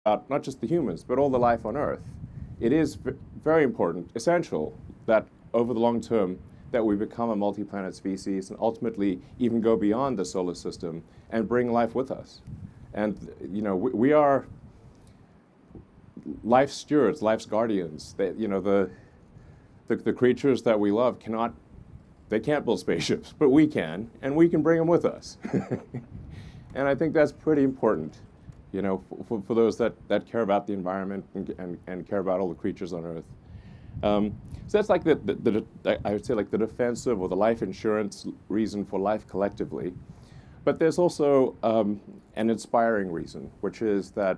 about not just the humans, but all the life on Earth, it is very important, essential, that over the long term, that we become a multi-planet species and ultimately even go beyond the solar system and bring life with us. And we are life's stewards, life's guardians. The creatures that we love they can't build spaceships, but we can, and we can bring them with us. And I think that's pretty important, for those that care about the environment and care about all the creatures on Earth. So that's like I would say like the defensive or the life insurance reason for life collectively. But there's also an inspiring reason, which is that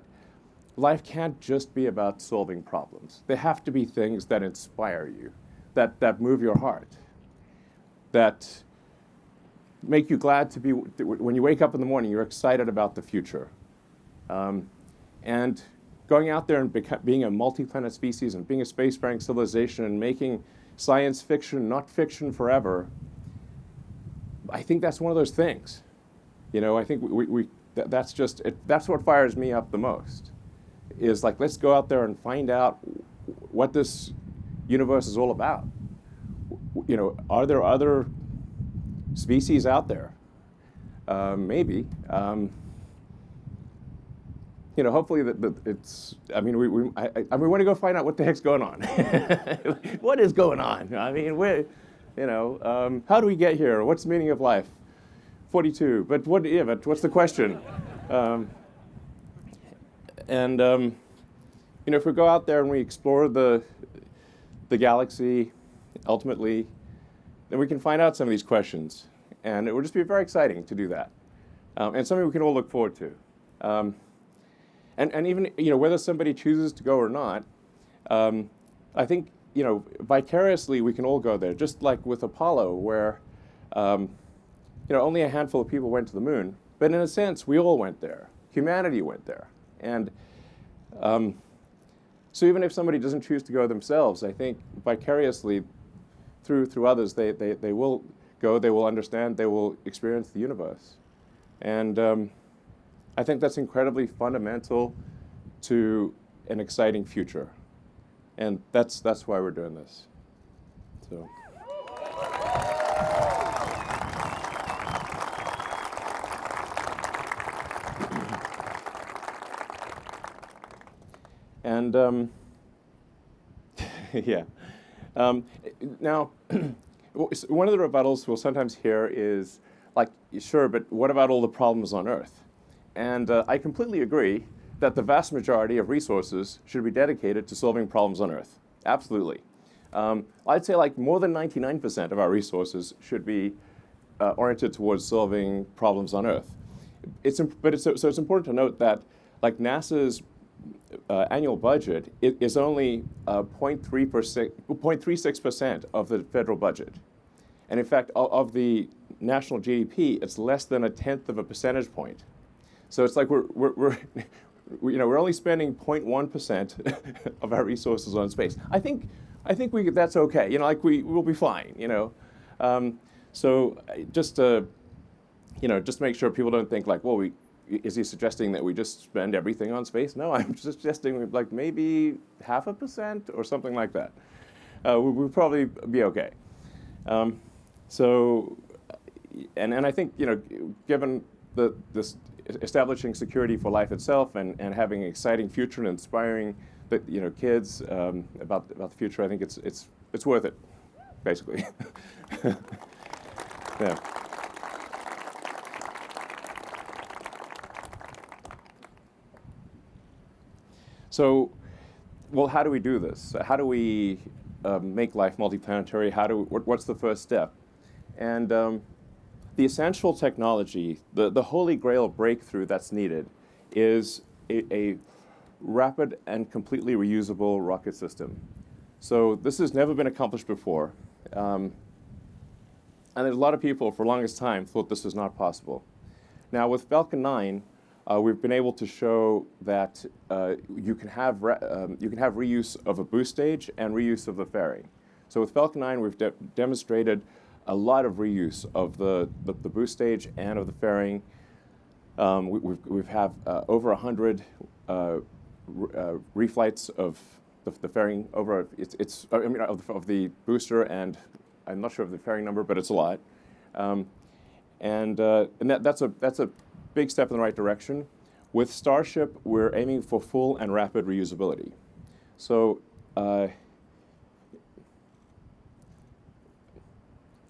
life can't just be about solving problems. There have to be things that inspire you, that move your heart, that make you glad to be, when you wake up in the morning, you're excited about the future. And going out there and being a multi-planet species and being a spacefaring civilization and making science fiction, not fiction forever, I think that's one of those things. I think that's what fires me up the most, is like, let's go out there and find out what this universe is all about. Are there other species out there? Maybe. Hopefully it's. I mean, we want to go find out what the heck's going on. What is going on? I mean, how do we get here? What's the meaning of life? 42. But what's the question? If we go out there and we explore the galaxy, ultimately, then we can find out some of these questions, and it will just be very exciting to do that, and something we can all look forward to. And even whether somebody chooses to go or not, I think vicariously we can all go there. Just like with Apollo, where only a handful of people went to the moon, but in a sense we all went there. Humanity went there, and so even if somebody doesn't choose to go themselves, I think vicariously through others they will go. They will understand. They will experience the universe, and I think that's incredibly fundamental to an exciting future, and that's why we're doing this. So. And yeah. Now, one of the rebuttals we'll sometimes hear is like, sure, but what about all the problems on Earth? And I completely agree that the vast majority of resources should be dedicated to solving problems on Earth. Absolutely. I'd say like more than 99% of our resources should be oriented towards solving problems on Earth. So it's important to note that like NASA's annual budget is only 0.36% of the federal budget. And in fact, of the national GDP, it's less than 1/10 of a percentage point. So it's like we're only spending 0.1% of our resources on space. I think that's okay. We'll be fine. So just to make sure people don't think like, well, is he suggesting that we just spend everything on space? No, I'm suggesting like maybe 0.5% or something like that. We'll probably be okay. And I think given this establishing security for life itself and having an exciting future and inspiring kids about the future, I think it's worth it, basically. Yeah. So, well, how do we do this? How do we make life multiplanetary? What's the first step? And the essential technology, the holy grail breakthrough that's needed, is a rapid and completely reusable rocket system. So this has never been accomplished before. And there's a lot of people, for the longest time, thought this was not possible. Now, with Falcon 9, we've been able to show that you can have reuse of a boost stage and reuse of the fairing. So with Falcon 9, we've demonstrated a lot of reuse of the boost stage and of the fairing. We have over 100 reflights of the fairing over. I mean, of the booster, and I'm not sure of the fairing number, but it's a lot. And that's a big step in the right direction. With Starship, we're aiming for full and rapid reusability. So,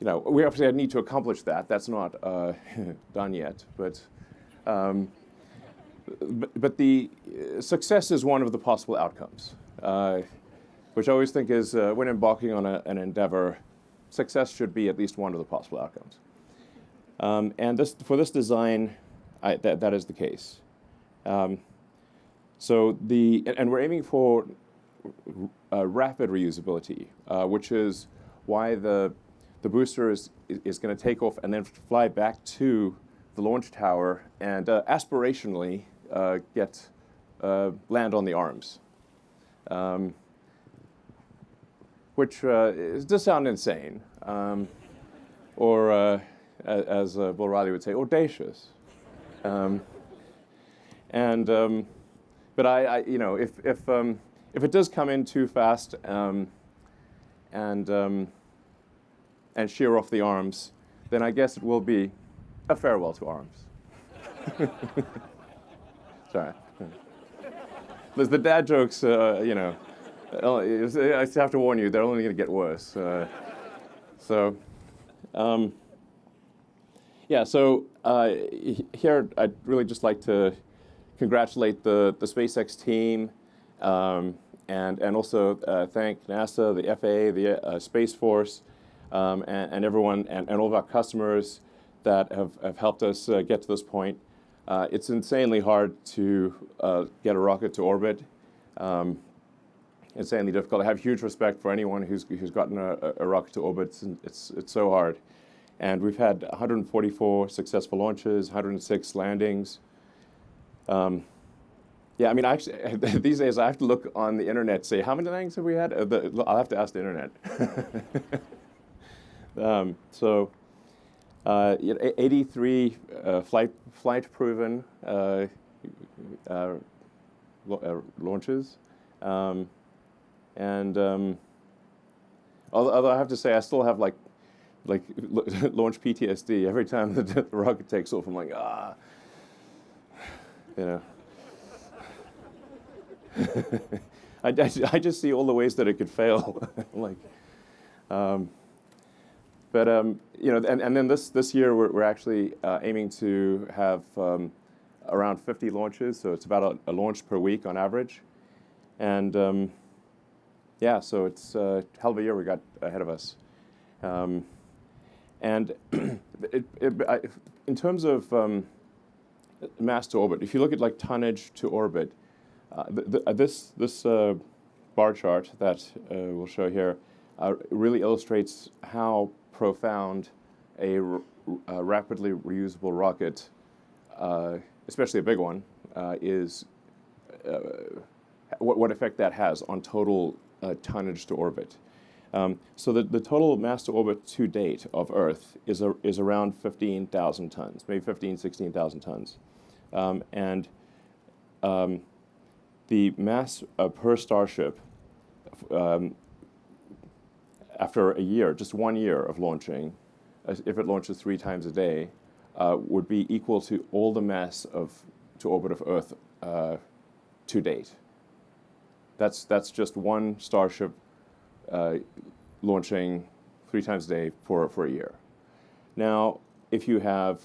we obviously need to accomplish that. That's not done yet, but the success is one of the possible outcomes, which I always think is when embarking on an endeavor, success should be at least one of the possible outcomes. And for this design, that is the case. And we're aiming for rapid reusability, which is why the booster is going to take off and then fly back to the launch tower and aspirationally land on the arms, which does sound insane, or as Bill Riley would say, audacious. But if it does come in too fast and shear off the arms, then I guess it will be a farewell to arms. Sorry. There's the dad jokes, I have to warn you, they're only going to get worse. Here I'd really just like to congratulate the SpaceX team and also thank NASA, the FAA, the Space Force, and everyone, and all of our customers that have helped us get to this point. It's insanely hard to get a rocket to orbit. Insanely difficult. I have huge respect for anyone who's gotten a rocket to orbit. It's so hard. And we've had 144 successful launches, 106 landings. Actually, these days I have to look on the internet, say, how many landings have we had? I'll have to ask the internet. 83 flight-proven launches. Although I have to say, I still have like launch PTSD every time the rocket takes off. I'm like, I just see all the ways that it could fail. And then this year we're actually aiming to have around 50 launches, so it's about a launch per week on average. And so it's a hell of a year we got ahead of us. And in terms of mass to orbit, if you look at like tonnage to orbit, this bar chart that we'll show here really illustrates how profound a rapidly reusable rocket, especially a big one, is, what effect that has on total tonnage to orbit. So the total mass to orbit to date of Earth is around 15,000 tons, maybe 16,000 tons. The mass per Starship after a year, just 1 year of launching, if it launches 3 times a day, would be equal to all the mass to orbit of Earth to date. That's just one Starship launching 3 times a day for a year. Now, if you have,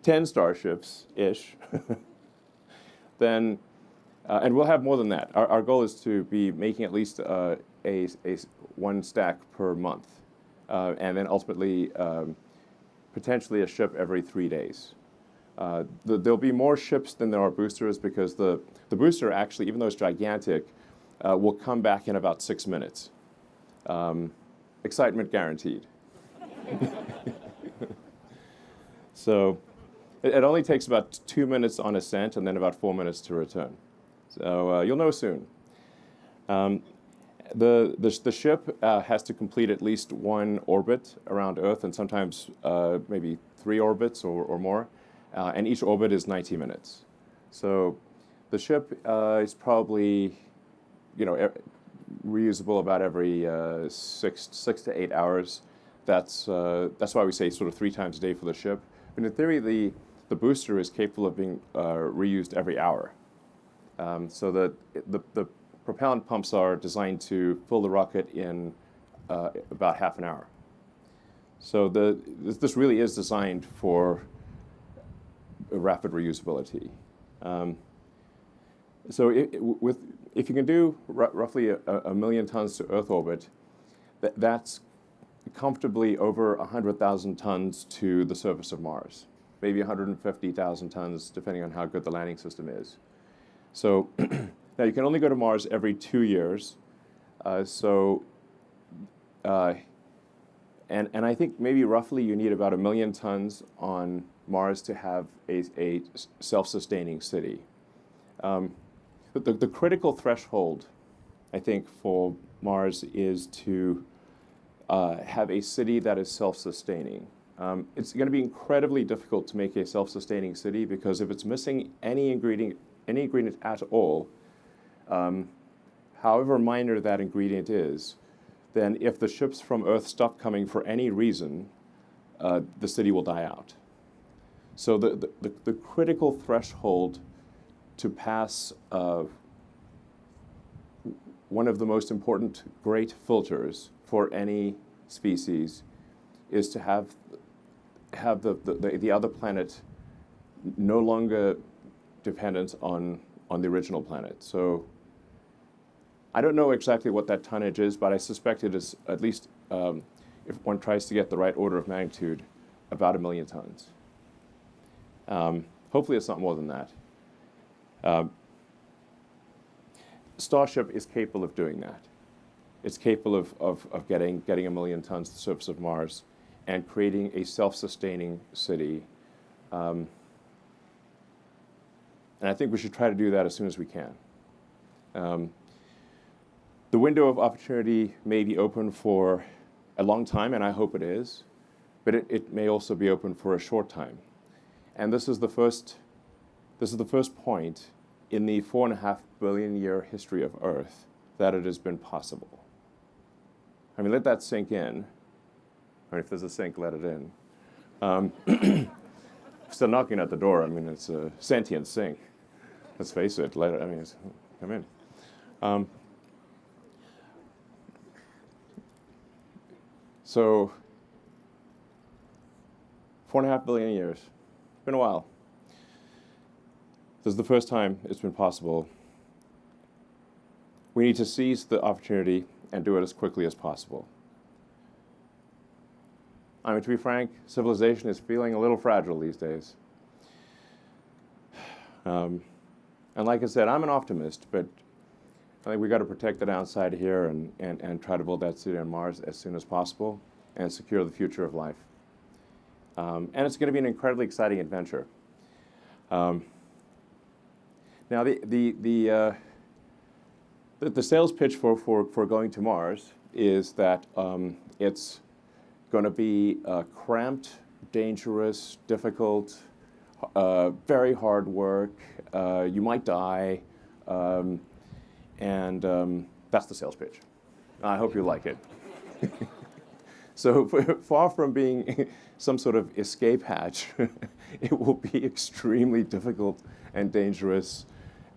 10 Starships-ish, then, and we'll have more than that. Our goal is to be making at least a one stack per month, and then ultimately potentially a ship every 3 days. There'll be more ships than there are boosters because the booster actually, even though it's gigantic, will come back in about 6 minutes. Excitement guaranteed. So it only takes about 2 minutes on ascent and then about 4 minutes to return. So you'll know soon. The ship has to complete at least one orbit around Earth, and sometimes maybe 3 orbits or more, and each orbit is 90 minutes. So the ship is probably, reusable about every 6 to 8 hours. That's why we say sort of 3 times a day for the ship. But in theory, the booster is capable of being reused every hour. So the propellant pumps are designed to fill the rocket in about half an hour. So this really is designed for rapid reusability. So if you can do roughly a million tons to Earth orbit, that's comfortably over 100,000 tons to the surface of Mars, maybe 150,000 tons, depending on how good the landing system is. So now you can only go to Mars every 2 years. And I think maybe roughly you need about 1 million tons on Mars to have a self-sustaining city. But the critical threshold, I think, for Mars is to have a city that is self-sustaining. It's going to be incredibly difficult to make a self-sustaining city because if it's missing any ingredient at all, however minor that ingredient is, then if the ships from Earth stop coming for any reason, the city will die out. So the critical threshold to pass one of the most important great filters for any species is to have the other planet no longer dependent on the original planet. So I don't know exactly what that tonnage is, but I suspect it is at least, if one tries to get the right order of magnitude, about 1 million tons. Hopefully it's not more than that. Starship is capable of doing that. It's capable of getting 1 million tons to the surface of Mars and creating a self-sustaining city. And I think we should try to do that as soon as we can. The window of opportunity may be open for a long time, and I hope it is, but it may also be open for a short time. And this is the first point in the 4.5 billion year history of Earth that it has been possible. I mean, let that sink in. Or if there's a sink, let it in. Still knocking at the door. I mean, it's a sentient sink. Let's face it. Come in. So, 4.5 billion years. It's been a while. This is the first time it's been possible. We need to seize the opportunity and do it as quickly as possible. I mean, to be frank, civilization is feeling a little fragile these days. And like I said, I'm an optimist, but I think we've got to protect the downside here and try to build that city on Mars as soon as possible and secure the future of life. And it's going to be an incredibly exciting adventure. Now, the sales pitch for going to Mars is that it's going to be cramped, dangerous, difficult, very hard work. You might die, and that's the sales pitch. I hope you like it. So far from being some sort of escape hatch, it will be extremely difficult and dangerous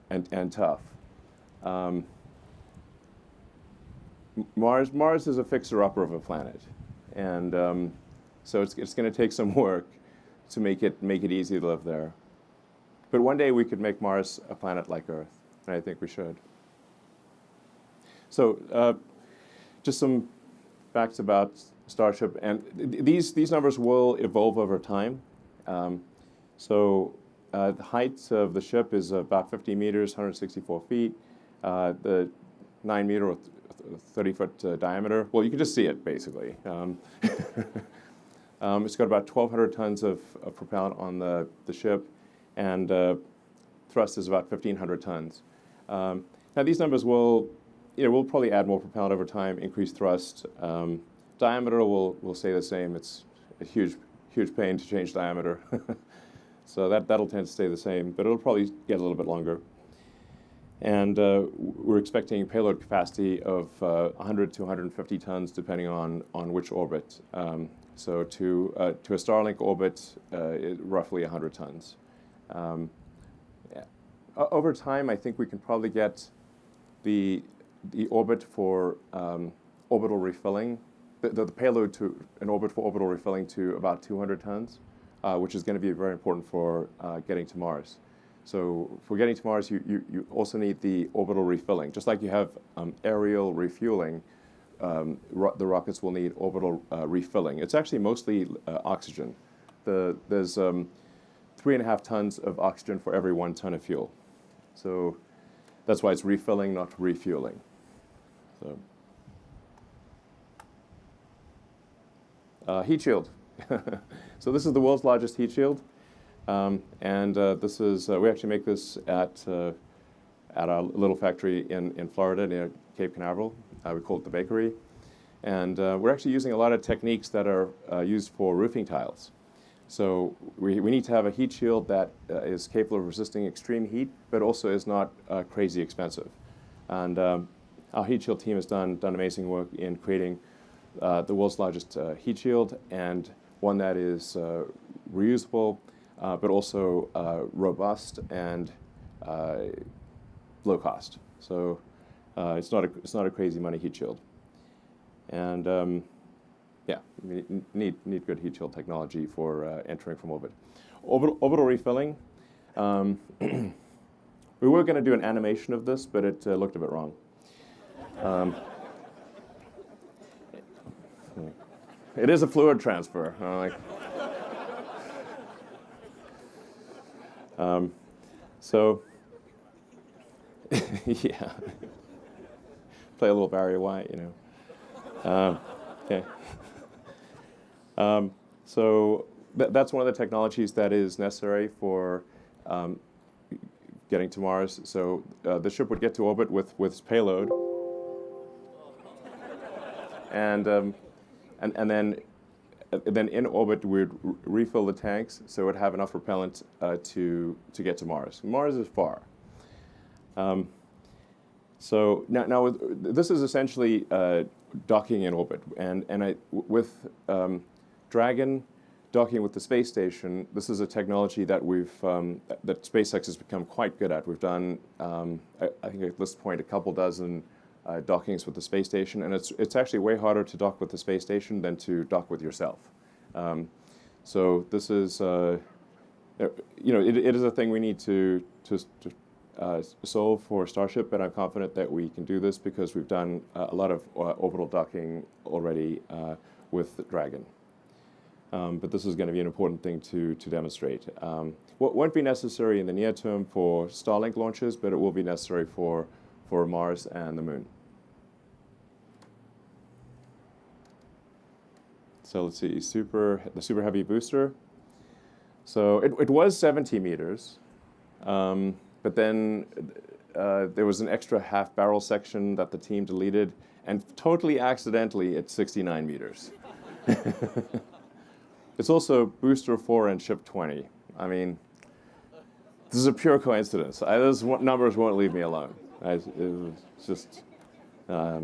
and tough. Mars is a fixer-upper of a planet, and so it's going to take some work to make it easy to live there. But one day we could make Mars a planet like Earth, and I think we should. So just some facts about Starship, and these numbers will evolve over time. The height of the ship is about 50 meters, 164 feet. The 9 meter or 30-foot diameter. Well, you can just see it, basically. It's got about 1,200 tons of propellant on the ship, and thrust is about 1,500 tons. Now, these numbers we'll probably add more propellant over time, increase thrust. Diameter will stay the same. It's a huge huge pain to change diameter. So that'll tend to stay the same, but it'll probably get a little bit longer. And we're expecting payload capacity of 100 to 150 tons, depending on which orbit. So to a Starlink orbit, roughly 100 tons. Yeah. Over time, I think we can probably get the orbit for orbital refilling, the payload to an orbit for orbital refilling to about 200 tons, which is going to be very important for getting to Mars. So for getting to Mars, you also need the orbital refilling. Just like you have aerial refueling, the rockets will need orbital refilling. It's actually mostly oxygen. There's 3.5 tons of oxygen for every 1 ton of fuel. So that's why it's refilling, not refueling. So heat shield. So this is the world's largest heat shield. And this is, we actually make this at our little factory in Florida near Cape Canaveral. We call it the bakery. And we're actually using a lot of techniques that are used for roofing tiles. So we need to have a heat shield that is capable of resisting extreme heat, but also is not crazy expensive. And our heat shield team has done amazing work in creating the world's largest heat shield, and one that is reusable, but also robust and low cost. So it's not a crazy money heat shield. And yeah, need good heat shield technology for entering from orbit. Orbital refilling. We were going to do an animation of this, but it looked a bit wrong. It is a fluid transfer. So, yeah. Play a little Barry White, you know. Okay. So that's one of the technologies that is necessary for getting to Mars. So the ship would get to orbit with its payload, and then in orbit we'd refill the tanks, so it would have enough propellant to get to Mars. Mars is far. So now this is essentially docking in orbit, and with Dragon docking with the space station, this is a technology that that SpaceX has become quite good at. We've done, I think at this point, a couple dozen dockings with the space station, and it's actually way harder to dock with the space station than to dock with yourself. So this is, it is a thing we need to solve for Starship, but I'm confident that we can do this because we've done a lot of orbital docking already with Dragon. But this is going to be an important thing to demonstrate. What won't be necessary in the near term for Starlink launches, but it will be necessary for Mars and the Moon. So let's see, the super heavy booster. So it was 70 meters, but then there was an extra half barrel section that the team deleted, and totally accidentally it's 69 meters. It's also booster 4 and ship 20. I mean, this is a pure coincidence. Those numbers won't leave me alone. It's just, I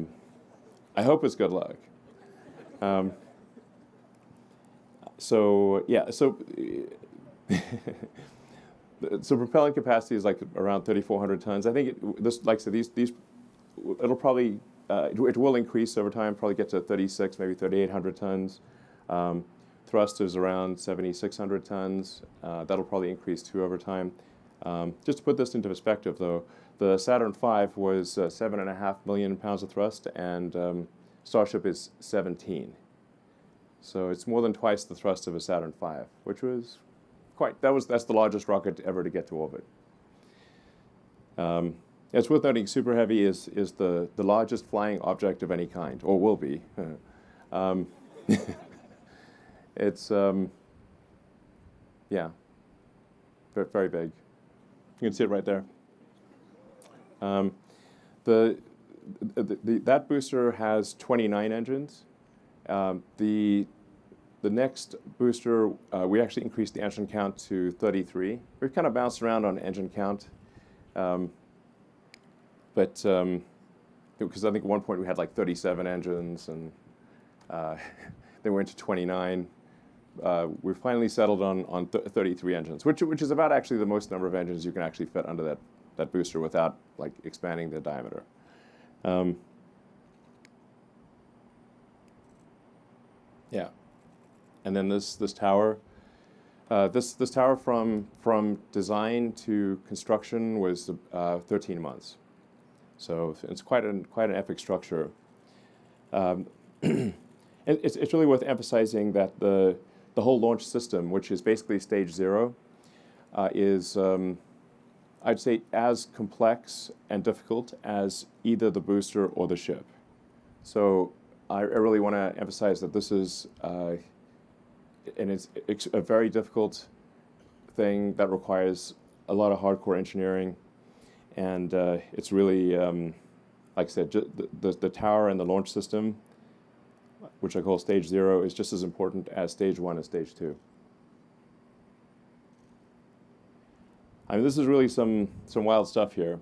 hope it's good luck. So yeah, so propellant capacity is like around 3,400 tons. I think like I said, it'll probably it will increase over time. Probably get to 36, maybe 3,800 tons. Thrust is around 7,600 tons. That'll probably increase too over time. Just to put this into perspective, though, the Saturn V was 7.5 million pounds of thrust, and Starship is 17. So it's more than twice the thrust of a Saturn V, which was that's the largest rocket ever to get to orbit. It's worth noting Super Heavy is the largest flying object of any kind, or will be. It's yeah, very big. You can see it right there. That booster has 29 engines. The the next booster, we actually increased the engine count to 33. We've kind of bounced around on engine count, but because I think at one point we had like 37 engines, and then we went to 29. We finally settled on 33 engines, which is about actually the most number of engines you can actually fit under that booster without like expanding the diameter. Yeah, and then this tower, this tower from design to construction was 13 months, so it's quite an epic structure. It's really worth emphasizing that the whole launch system, which is basically stage 0, is I'd say as complex and difficult as either the booster or the ship. So I really want to emphasize that this is, and it's a very difficult thing that requires a lot of hardcore engineering, and it's really, like I said, the tower and the launch system, which I call stage 0, is just as important as stage 1 and stage 2. I mean, this is really some wild stuff here.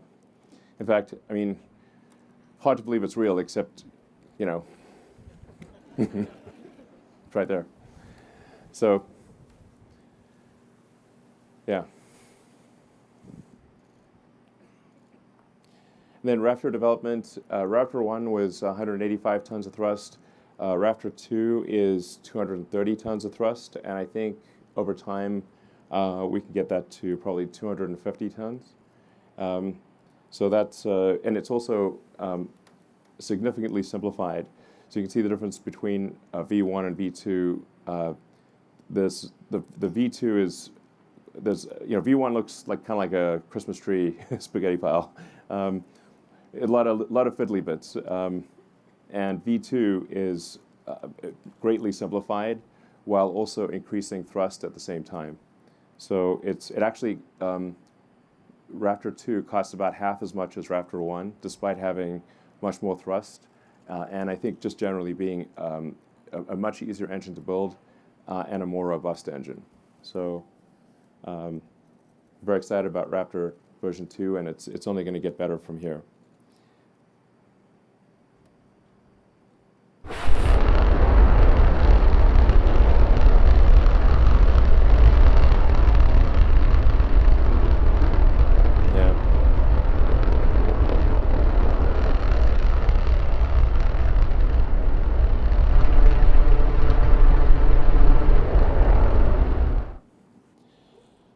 In fact, I mean, hard to believe it's real, except, you know, it's right there. So, yeah. And then Raptor development. Raptor 1 was 185 tons of thrust. Raptor 2 is 230 tons of thrust, and I think over time we can get that to probably 250 tons. So that's, and it's also significantly simplified. So you can see the difference between V1 and V2. The V2 is, V1 looks like kind of like a Christmas tree spaghetti pile. A lot of fiddly bits. And V2 is greatly simplified while also increasing thrust at the same time. So it actually, Raptor 2 costs about half as much as Raptor 1, despite having much more thrust. And I think just generally being a much easier engine to build and a more robust engine. So very excited about Raptor version 2, and it's only going to get better from here.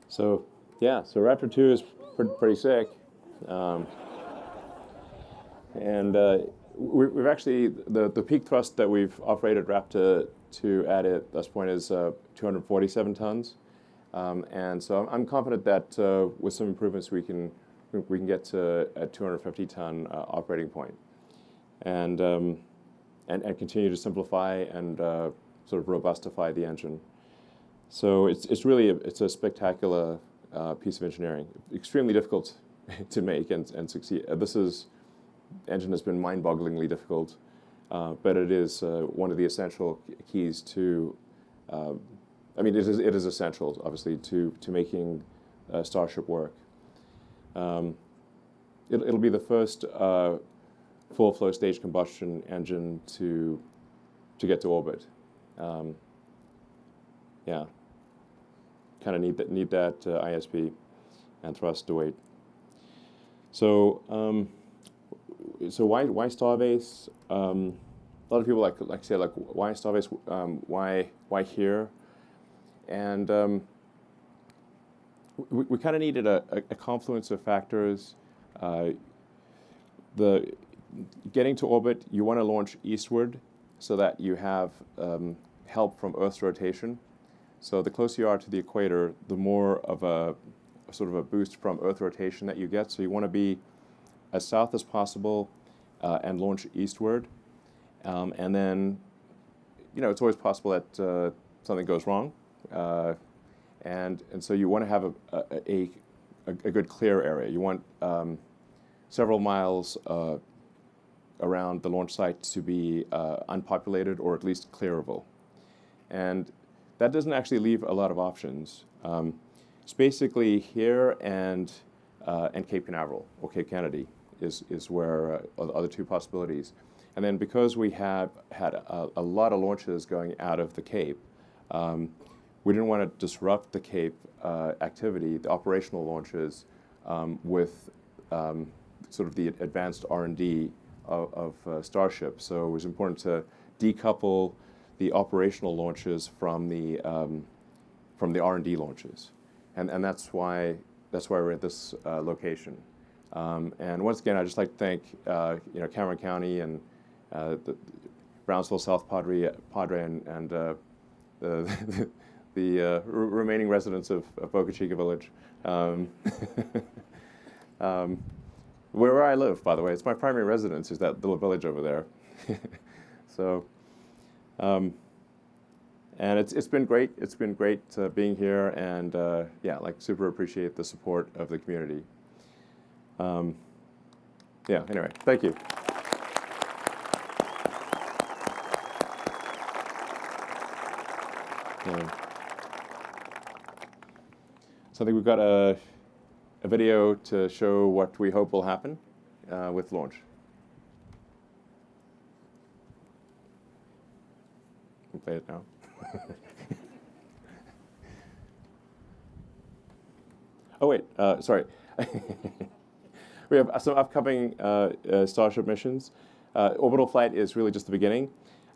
So yeah, so Raptor 2 is pretty sick, and we've actually the peak thrust that we've operated Raptor 2 at this point is 247 tons, and so I'm confident that with some improvements we can get to a 250 ton operating point, and continue to simplify and sort of robustify the engine. So it's really a spectacular piece of engineering. Extremely difficult to make and succeed. Engine has been mind-bogglingly difficult, but it is one of the essential keys to. I mean, it is essential, obviously, to making Starship work. It'll be the first full flow stage combustion engine to get to orbit. Yeah. Kind of need that ISP and thrust to weight. So why Starbase? A lot of people like say why Starbase? Why here? And we kind of needed a confluence of factors. Getting to orbit, you want to launch eastward so that you have help from Earth's rotation. So the closer you are to the equator, the more of a sort of a boost from Earth rotation that you get. So you want to be as south as possible and launch eastward. And then, it's always possible that something goes wrong. And so you want to have a good clear area. You want several miles around the launch site to be unpopulated or at least clearable. And that doesn't actually leave a lot of options. It's basically here and Cape Canaveral or Cape Kennedy is where are the two possibilities. And then because we have had a lot of launches going out of the Cape, we didn't want to disrupt the Cape activity, the operational launches, with sort of the advanced R&D of Starship. So it was important to decouple the operational launches from the R&D launches, and that's why we're at this location. And once again, I'd just like to thank Cameron County and the Brownsville South Padre and the remaining residents of Boca Chica Village. Where I live, by the way, it's my primary residence is that little village over there. So, and it's been great. It's been great being here, and yeah, like super appreciate the support of the community. Yeah. Anyway, thank you. So I think we've got a video to show what we hope will happen with launch. We'll play it now. Oh wait, sorry. We have some upcoming Starship missions. Orbital flight is really just the beginning.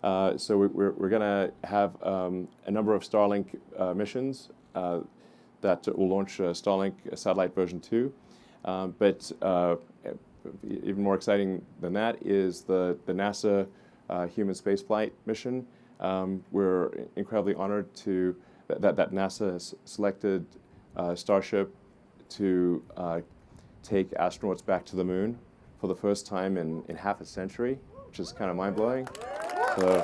So we're going to have a number of Starlink missions that will launch Starlink satellite version 2. But even more exciting than that is the NASA human spaceflight mission. We're incredibly honored that NASA has selected Starship to take astronauts back to the moon for the first time in half a century, which is kind of mind-blowing. So,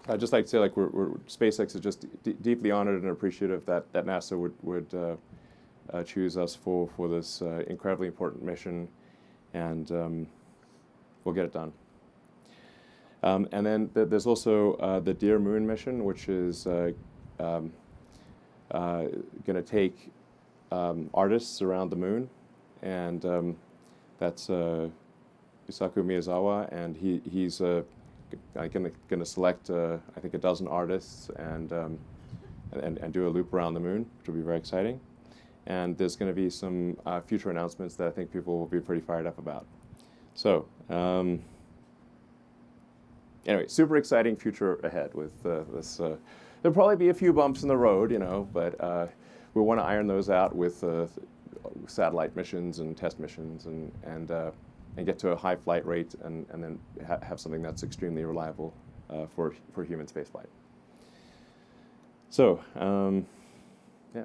I'd just like to say, like, SpaceX is just deeply honored and appreciative that NASA would choose us for this incredibly important mission, and we'll get it done. And then there's also the Dear Moon mission, which is going to take artists around the moon, and that's Yusaku Miyazawa, and he's going to select I think a dozen artists and do a loop around the moon, which will be very exciting. And there's going to be some future announcements that I think people will be pretty fired up about. So anyway, super exciting future ahead with this. There'll probably be a few bumps in the road, but we want to iron those out with satellite missions and test missions and get to a high flight rate and then have something that's extremely reliable for human spaceflight. So, yeah.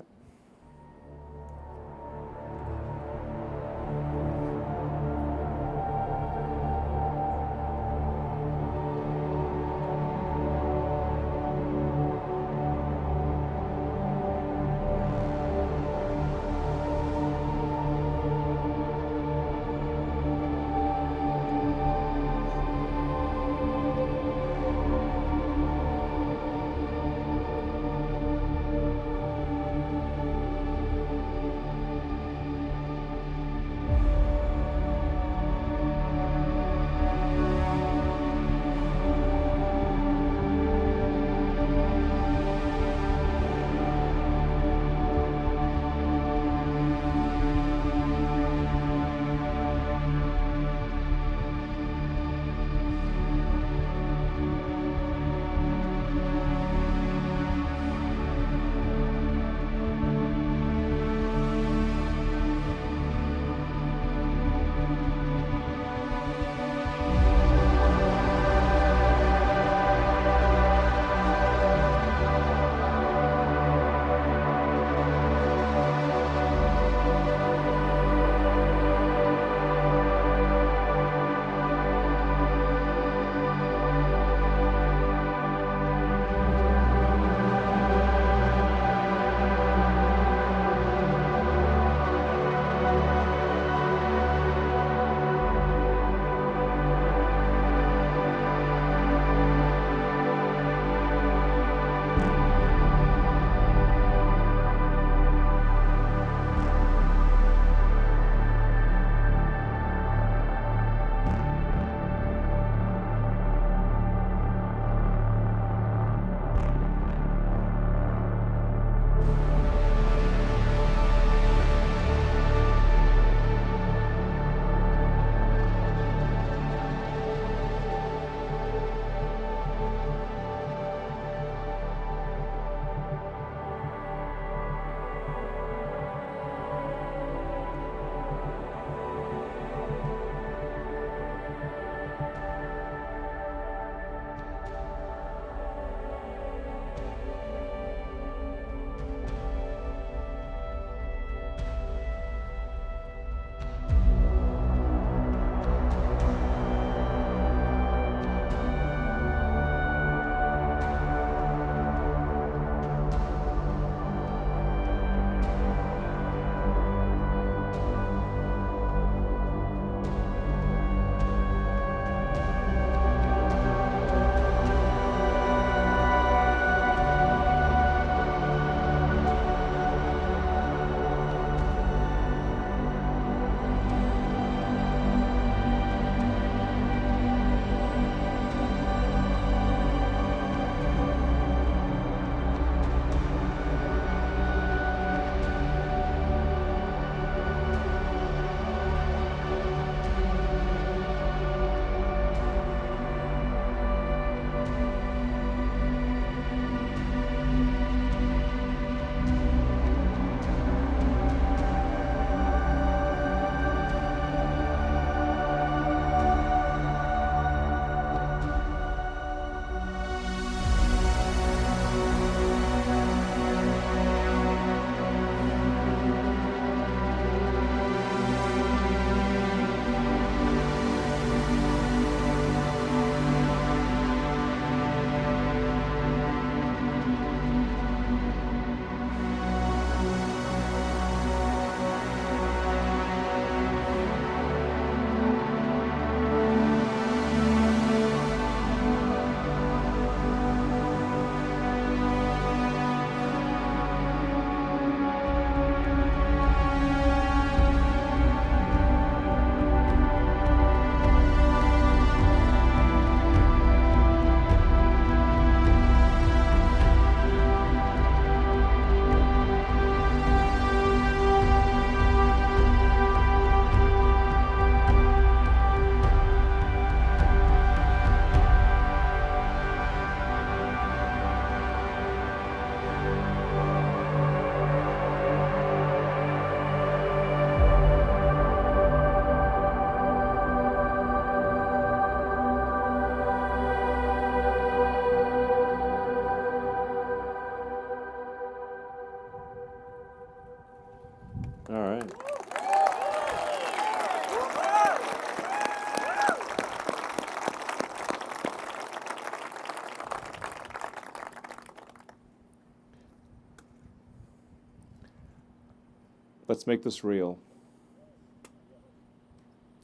Let's make this real.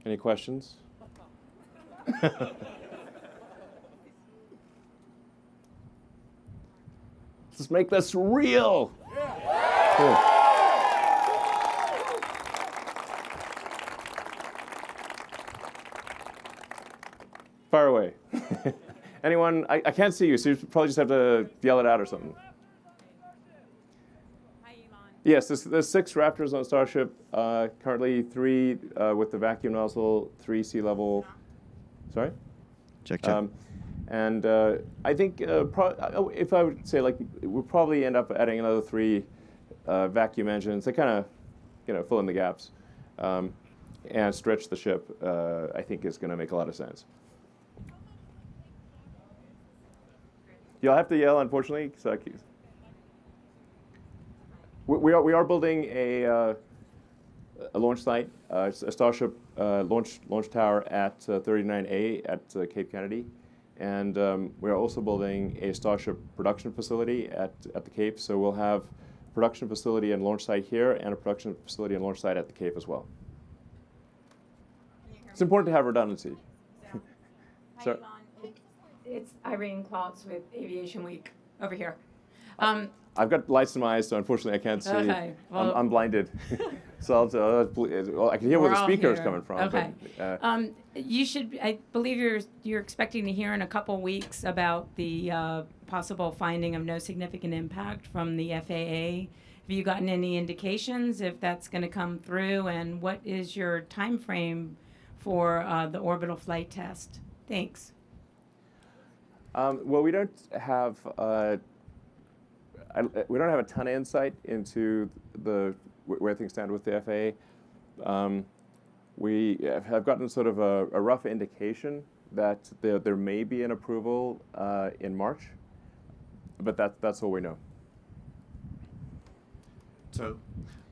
Any questions? Let's make this real. Cool. Fire away. Anyone? I can't see you, so you probably just have to yell it out or something. Hi, Elon. Yes, there's 6 Raptors on Starship. Currently 3 with the vacuum nozzle, 3 sea level. Sorry? Check. And I think if I would say, like, we'll probably end up adding another 3 vacuum engines. They kind of, fill in the gaps and stretch the ship. I think is going to make a lot of sense. You'll have to yell, unfortunately. So we are building a launch site, a Starship launch tower at 39A at Cape Kennedy, and we are also building a Starship production facility at the Cape. So we'll have production facility and launch site here, and a production facility and launch site at the Cape as well. It's important to have redundancy. Hi, Sorry. Elon. It's Irene Klotz with Aviation Week over here. I've got lights in my eyes, so unfortunately I can't see. Okay, well- I'm blinded. So I can hear where the speaker is coming from. Okay. But, You should. I believe you're expecting to hear in a couple weeks about the possible finding of no significant impact from the FAA. Have you gotten any indications if that's going to come through, and what is your time frame for the orbital flight test? Thanks. well, we don't have a ton of insight into where things stand with the FAA. We have gotten sort of a rough indication that there may be an approval in March, but that's all we know. So,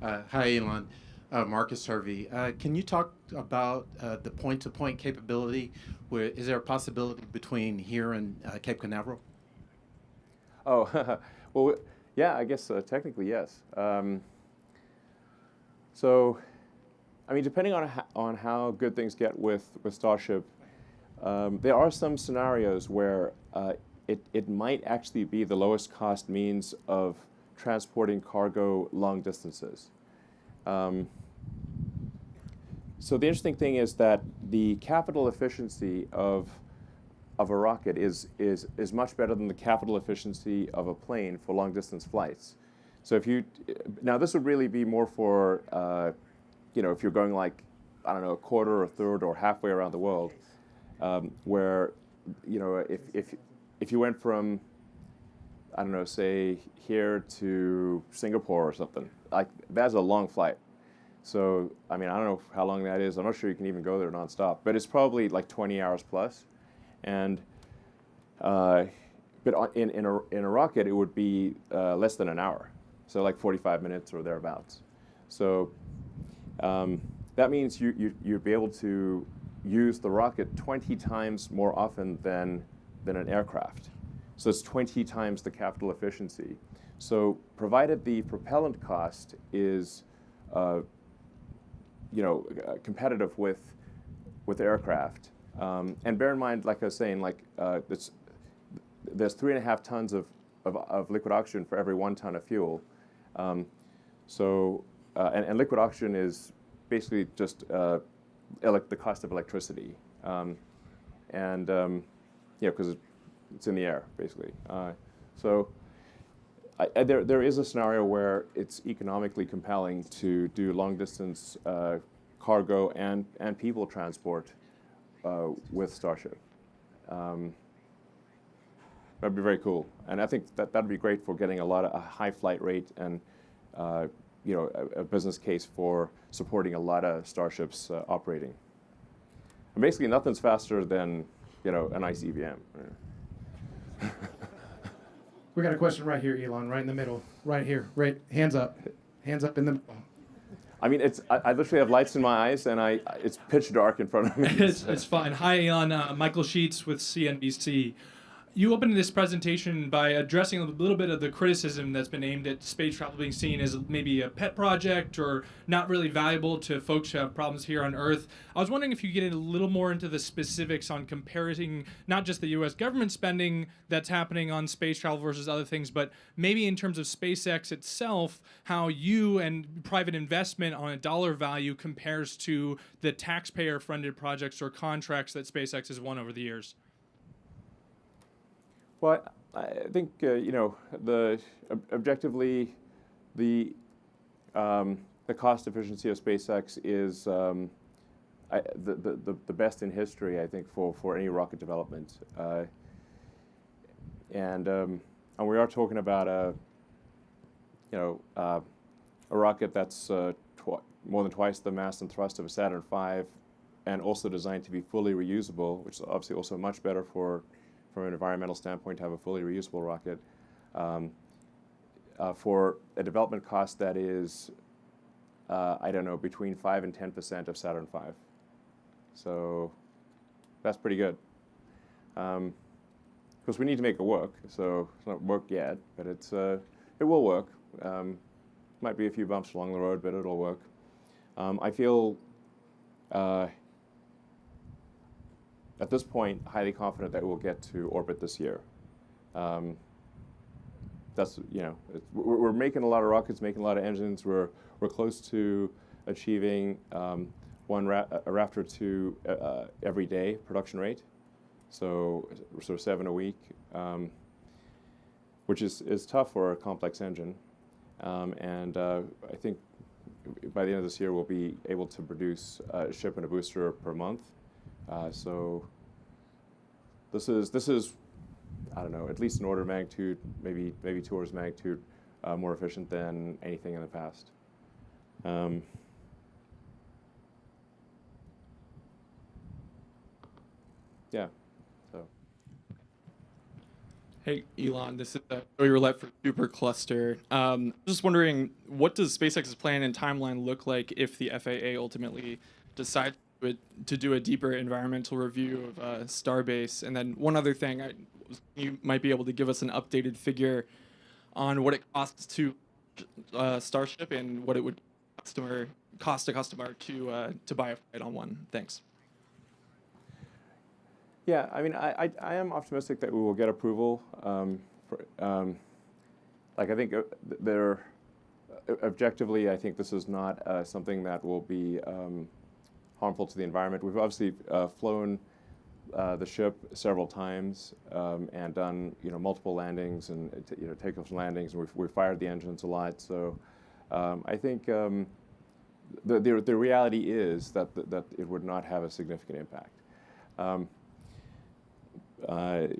hi, Elon. Marcus Hervey. Can you talk about the point-to-point capability? Is there a possibility between here and Cape Canaveral? Oh, well, yeah, I guess technically yes. So, I mean, depending on how good things get with Starship, there are some scenarios where it might actually be the lowest cost means of transporting cargo long distances. So the interesting thing is that the capital efficiency of a rocket is much better than the capital efficiency of a plane for long distance flights. So now this would really be more for if you're going like, I don't know, a quarter or a third or halfway around the world, where if you went from, I don't know, say here to Singapore or something, like that's a long flight. So, I mean, I don't know how long that is. I'm not sure you can even go there nonstop, but it's probably like 20 hours plus. And but in a rocket, it would be less than an hour, so like 45 minutes or thereabouts. So that means you'd be able to use the rocket 20 times more often than an aircraft. So it's 20 times the capital efficiency. So provided the propellant cost is competitive with aircraft. And bear in mind, like I was saying, like there's 3.5 tons of liquid oxygen for every 1 ton of fuel. And liquid oxygen is basically just the cost of electricity. Because it's in the air, basically. There is a scenario where it's economically compelling to do long-distance cargo and people transport with Starship. That'd be very cool, and I think that'd be great for getting a high flight rate and a business case for supporting a lot of Starships operating. And basically, nothing's faster than an ICBM. We got a question right here, Elon, right in the middle, right here, right, hands up in the middle. I mean, I literally have lights in my eyes, and it's pitch dark in front of me. It's fine. Hi, Elon. Michael Sheets with CNBC. You opened this presentation by addressing a little bit of the criticism that's been aimed at space travel being seen as maybe a pet project or not really valuable to folks who have problems here on Earth. I was wondering if you could get a little more into the specifics on comparing not just the U.S. government spending that's happening on space travel versus other things, but maybe in terms of SpaceX itself, how you and private investment on a dollar value compares to the taxpayer-funded projects or contracts that SpaceX has won over the years. Well, I think objectively, the cost efficiency of SpaceX is the best in history, I think, for any rocket development, and we are talking about a rocket that's more than twice the mass and thrust of a Saturn V, and also designed to be fully reusable, which is obviously also much better from an environmental standpoint to have a fully reusable rocket, for a development cost that is, I don't know, between 5 and 10% of Saturn V. So that's pretty good. Of course, we need to make it work, so it's not worked yet, but it will work. Might be a few bumps along the road, but it'll work. I feel at this point, highly confident that we'll get to orbit this year. That's we're making a lot of rockets, making a lot of engines. We're close to achieving a Raptor 2 every day production rate, so sort of 7 a week, which is tough for a complex engine. And I think by the end of this year, we'll be able to produce a ship and a booster per month. So this is I don't know, at least an order of magnitude, maybe 2 orders of magnitude more efficient than anything in the past. Yeah. So. Hey, Elon, this is Joey Roulette for Supercluster. Just wondering, what does SpaceX's plan and timeline look like if the FAA ultimately decides to do a deeper environmental review of Starbase? And then one other thing, you might be able to give us an updated figure on what it costs to Starship and what it would cost a customer to buy a flight on one. Thanks. Yeah, I mean, I am optimistic that we will get approval. I think objectively, I think this is not something that will be harmful to the environment. We've obviously flown the ship several times and done multiple landings and takeoffs and landings, and we've fired the engines a lot. So I think the reality is that it would not have a significant impact.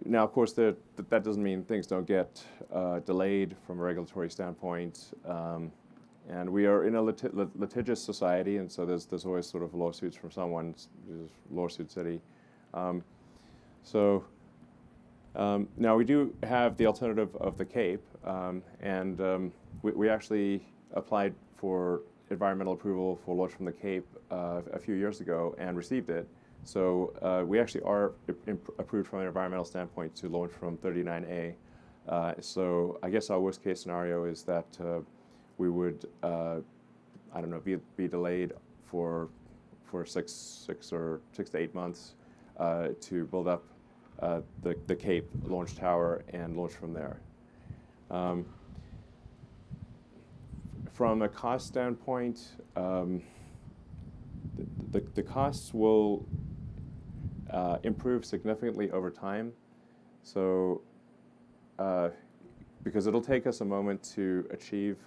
Now, of course, that doesn't mean things don't get delayed from a regulatory standpoint. And we are in a litigious society, and so there's always sort of lawsuits from someone, lawsuit city. Now we do have the alternative of the Cape, and we actually applied for environmental approval for launch from the Cape a few years ago and received it. So we actually are approved from an environmental standpoint to launch from 39A. So I guess our worst case scenario is that we would, I don't know, be delayed for 6 to 8 months to build up the Cape launch tower and launch from there. From a cost standpoint, the costs will improve significantly over time. So because it'll take us a moment to achieve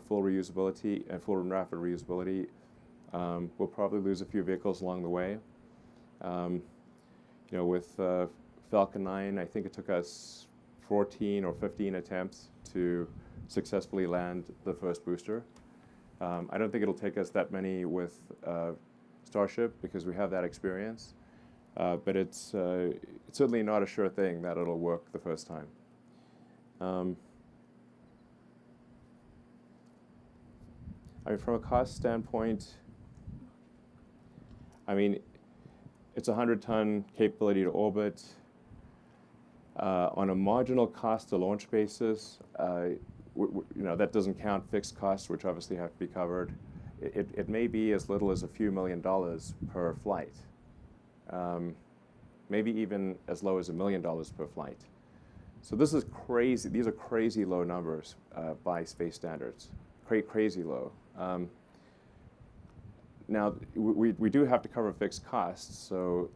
full reusability and full and rapid reusability, we'll probably lose a few vehicles along the way. With Falcon 9, I think it took us 14 or 15 attempts to successfully land the first booster. I don't think it'll take us that many with Starship because we have that experience. But it's certainly not a sure thing that it'll work the first time. I mean, from a cost standpoint, I mean, it's a 100-ton capability to orbit. On a marginal cost to launch basis, that doesn't count fixed costs, which obviously have to be covered. It may be as little as a few $1,000,000 per flight, maybe even as low as $1 million per flight. So this is crazy. These are crazy low numbers by space standards, crazy low. Now, we do have to cover fixed costs, so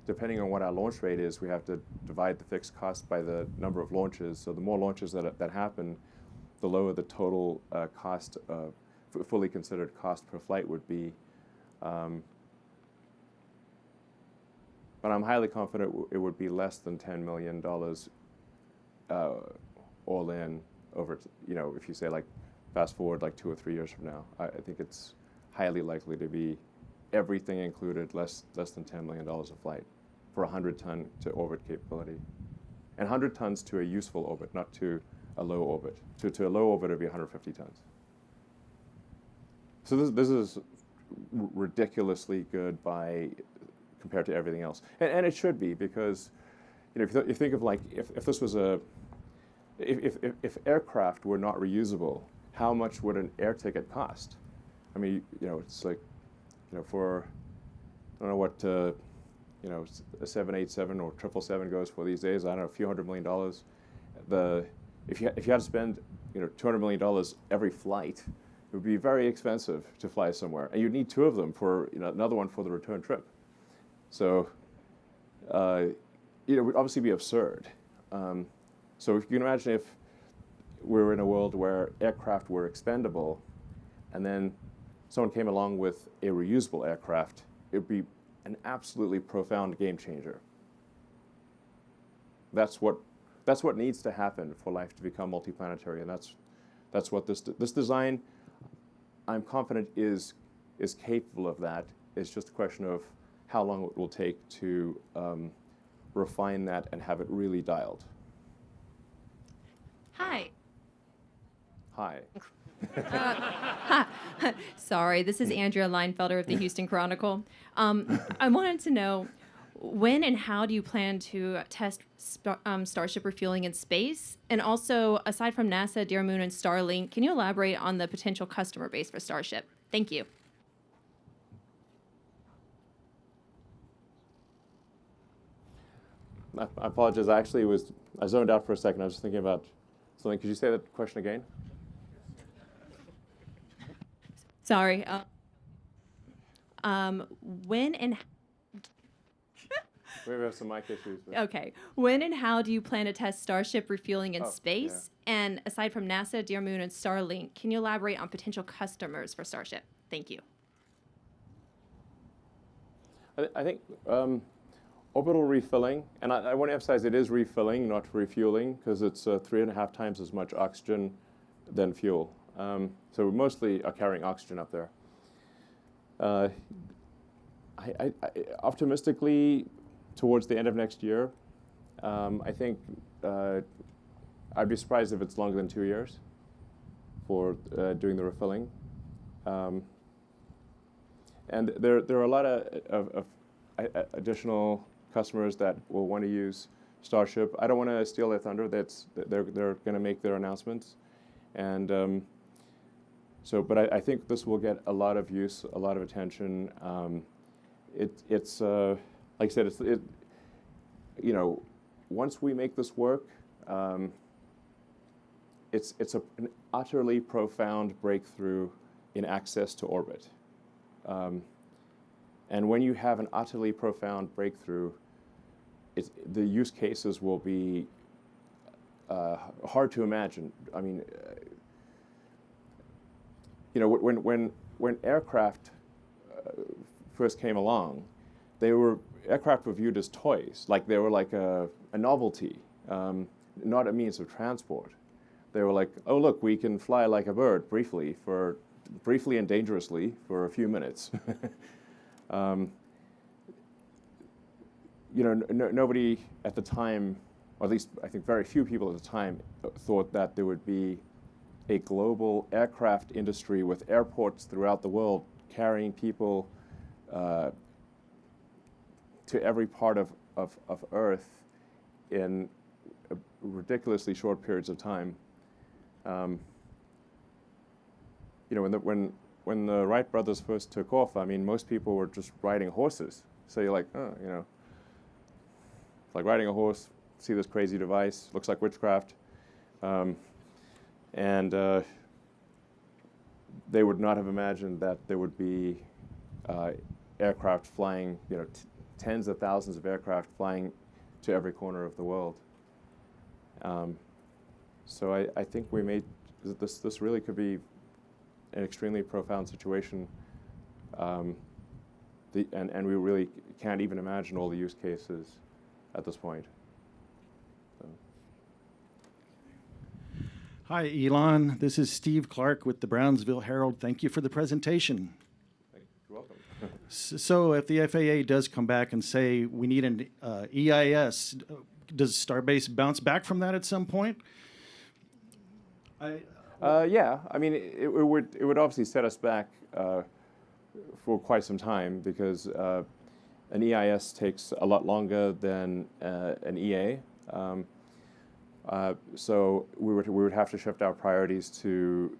depending on what our launch rate is, we have to divide the fixed cost by the number of launches. So the more launches that happen, the lower the total cost, fully considered cost per flight would be. But I'm highly confident it would be less than $10 million all in over, if you say like fast forward like 2 or 3 years from now. I think it's highly likely to be everything included less than $10 million a flight for a 100-ton to orbit capability. And 100 tons to a useful orbit, not to a low orbit. To a low orbit, it would be 150 tons. So this is ridiculously good compared to everything else. And it should be, because if you think of like, if this was if aircraft were not reusable, how much would an air ticket cost? I mean, it's like, for, I don't know what, a 787 or 777 goes for these days. I don't know, a few $100 million. If you had to spend, $200 million every flight, it would be very expensive to fly somewhere, and you'd need 2 of them for, another one for the return trip. So, it would obviously be absurd. So if you can imagine if we were in a world where aircraft were expendable, and then someone came along with a reusable aircraft, it would be an absolutely profound game changer. That's what needs to happen for life to become multiplanetary, and that's what this design, I'm confident, is capable of that. It's just a question of how long it will take to refine that and have it really dialed. Hi. Hi. Sorry, this is Andrea Leinfelder of the Houston Chronicle. I wanted to know, when and how do you plan to test Starship refueling in space? And also, aside from NASA, Dear Moon, and Starlink, can you elaborate on the potential customer base for Starship? Thank you. I apologize. I zoned out for a second. I was just thinking about something. Could you say that question again? Sorry. When and We have some mic issues. okay. When and how do you plan to test Starship refueling in space? Yeah. And aside from NASA, Dear Moon, and Starlink, can you elaborate on potential customers for Starship? Thank you. I think orbital refilling, and I want to emphasize it is refilling, not refueling, because it's 3.5 times as much oxygen than fuel. So we mostly are carrying oxygen up there. I optimistically, towards the end of next year, I think I'd be surprised if it's longer than 2 years for doing the refilling. And there are a lot of additional customers that will want to use Starship. I don't want to steal their thunder. They're going to make their announcements, and but I think this will get a lot of use, a lot of attention. It's like I said, once we make this work, it's an utterly profound breakthrough in access to orbit. And when you have an utterly profound breakthrough, the use cases will be hard to imagine. I mean, when aircraft first came along, aircraft were viewed as toys, like they were like a novelty, not a means of transport. They were like, oh look, we can fly like a bird briefly and dangerously for a few minutes. Nobody at the time, or at least I think very few people at the time, thought that there would be a global aircraft industry with airports throughout the world carrying people to every part of Earth in ridiculously short periods of time. You know, when the Wright brothers first took off, I mean, most people were just riding horses. So you're like, oh, you know, like riding a horse, see this crazy device, looks like witchcraft. They would not have imagined that there would be aircraft flying, you know, tens of thousands of aircraft flying to every corner of the world. So I think we made this really could be an extremely profound situation, and we really can't even imagine all the use cases at this point. So. Hi, Elon. This is Steve Clark with the Brownsville Herald. Thank you for the presentation. You're welcome. So if the FAA does come back and say we need an EIS, does Starbase bounce back from that at some point? Yeah, I mean, it would obviously set us back for quite some time because an EIS takes a lot longer than an EA. So we would have to shift our priorities to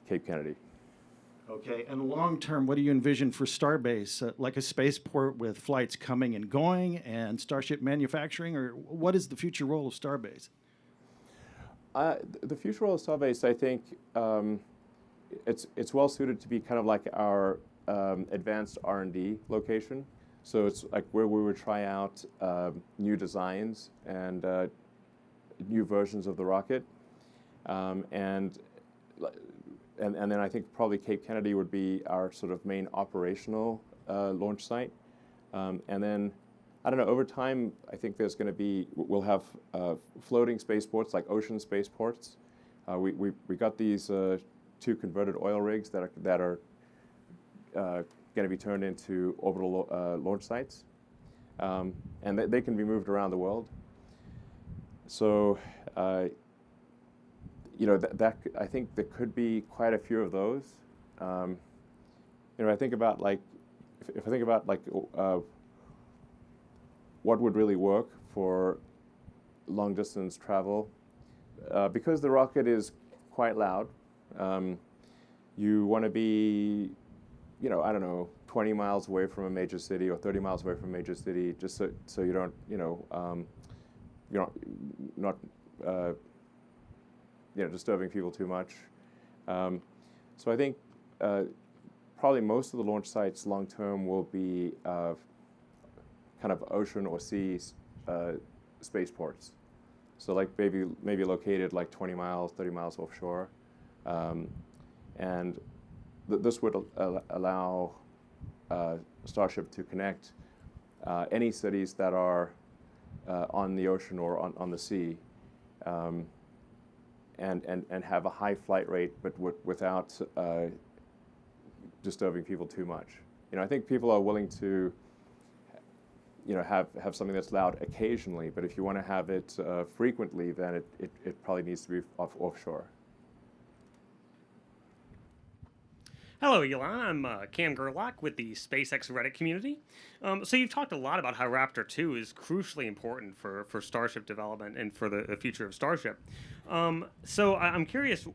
Cape Kennedy. Okay, and long term, what do you envision for Starbase? Like a spaceport with flights coming and going and Starship manufacturing, or what is the future role of Starbase? The future role of Starbase, I think, it's well suited to be kind of like our advanced R&D location. So it's like where we would try out new designs and new versions of the rocket, and then I think probably Cape Kennedy would be our sort of main operational launch site, and then. I don't know, over time, I think there's going to be, we'll have floating spaceports, like ocean spaceports. We got these 2 converted oil rigs that are going to be turned into orbital launch sites. And they can be moved around the world. So, you know, I think there could be quite a few of those. You know, I think about like, if I think about like, what would really work for long distance travel. Because the rocket is quite loud, you want to be, you know, I don't know, 20 miles away from a major city or 30 miles away from a major city, just so you don't, you know, you're not, you know, disturbing people too much. So I think probably most of the launch sites long term will be kind of ocean or sea spaceports. So like maybe located like 20 miles, 30 miles offshore. And this would allow Starship to connect any cities that are on the ocean or on the sea, and have a high flight rate, but without disturbing people too much. You know, I think people are willing to, you know, have something that's loud occasionally, but if you want to have it frequently, then it probably needs to be offshore. Hello, Elon. I'm Cam Gerlach with the SpaceX Reddit community. So you've talked a lot about how Raptor 2 is crucially important for Starship development and for the future of Starship. So I'm curious,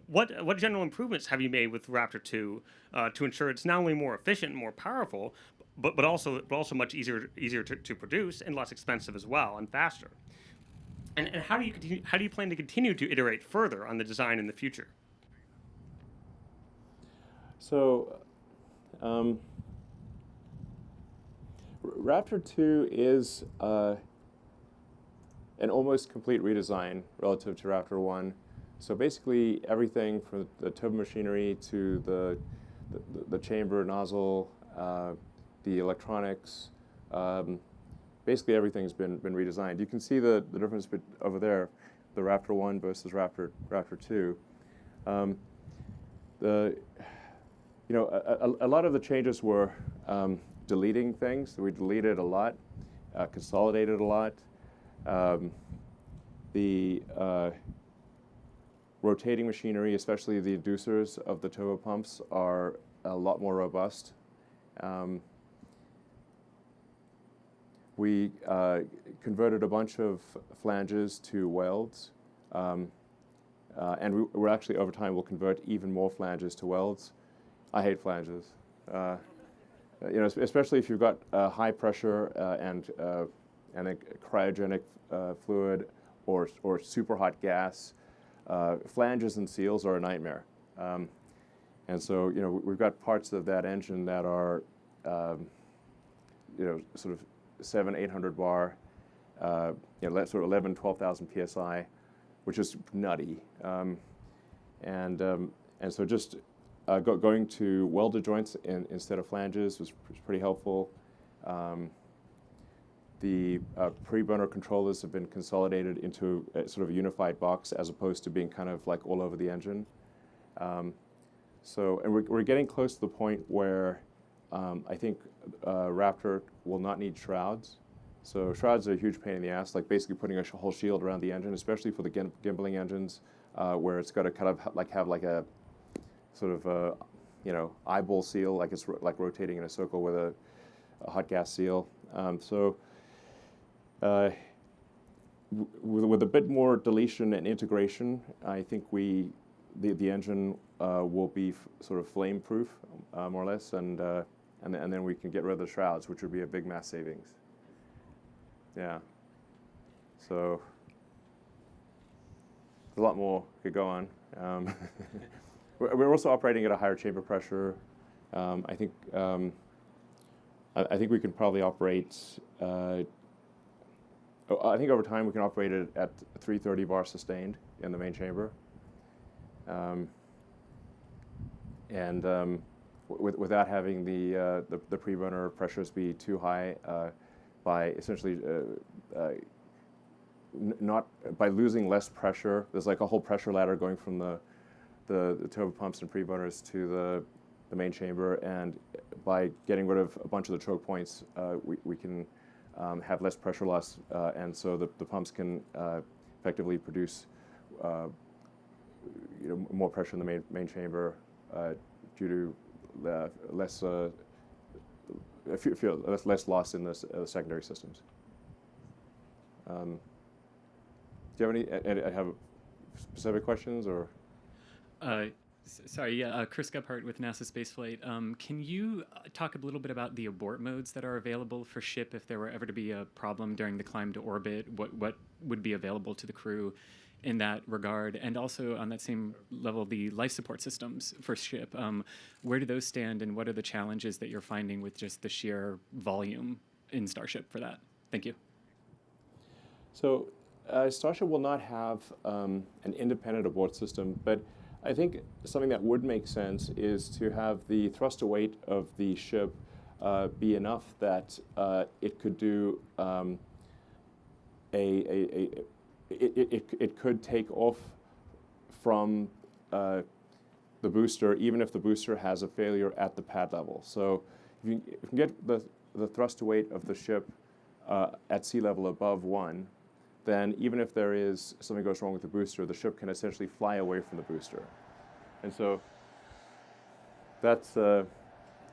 what general improvements have you made with Raptor 2 to ensure it's not only more efficient and more powerful, but also much easier to produce and less expensive as well and faster? And how do you plan to continue to iterate further on the design in the future? So, Raptor 2 is an almost complete redesign relative to Raptor 1. So basically everything from the turbomachinery to the chamber nozzle, the electronics, basically everything's been redesigned. You can see the difference over there, the Raptor 1 versus Raptor 2. You know, a lot of the changes were deleting things. We deleted a lot, consolidated a lot. The rotating machinery, especially the inducers of the turbo pumps, are a lot more robust. We converted a bunch of flanges to welds, and we're actually over time will convert even more flanges to welds. I hate flanges, especially if you've got high pressure and a cryogenic fluid or super hot gas. Flanges and seals are a nightmare, and so we've got parts of that engine that are sort of 700-800 bar, sort of 11,000-12,000 psi, which is nutty, and so just going to welded joints instead of flanges was pretty helpful. The pre-burner controllers have been consolidated into a sort of a unified box as opposed to being kind of like all over the engine. And we're getting close to the point where I think Raptor will not need shrouds. So shrouds are a huge pain in the ass, like basically putting a whole shield around the engine, especially for the gimbaling engines, where it's got to kind of have like a sort of eyeball seal, like it's like rotating in a circle with a hot gas seal. With a bit more deletion and integration, I think the engine will be sort of flame proof, more or less, and then we can get rid of the shrouds, which would be a big mass savings. Yeah. So a lot more could go on. We're also operating at a higher chamber pressure. I think we can probably operate. I think over time we can operate it at 330 bar sustained in the main chamber, without having the pre-burner pressures be too high, by essentially not by losing less pressure. There's like a whole pressure ladder going from the turbo pumps and pre-burners to the main chamber, and by getting rid of a bunch of the choke points, we can have less pressure loss, and so the pumps can effectively produce more pressure in the main chamber due to less loss in the secondary systems. Do you have any? Have specific questions or? Sorry, yeah, Chris Gephardt with NASA Spaceflight. Can you talk a little bit about the abort modes that are available for ship if there were ever to be a problem during the climb to orbit? What would be available to the crew in that regard? And also on that same level, the life support systems for ship. Where do those stand, and what are the challenges that you're finding with just the sheer volume in Starship for that? Thank you. So Starship will not have an independent abort system, but I think something that would make sense is to have the thruster weight of the ship be enough that it could do it could take off from the booster, even if the booster has a failure at the pad level. So if you can get the thruster weight of the ship at sea level above 1, then even if there is something goes wrong with the booster, the ship can essentially fly away from the booster. And so that's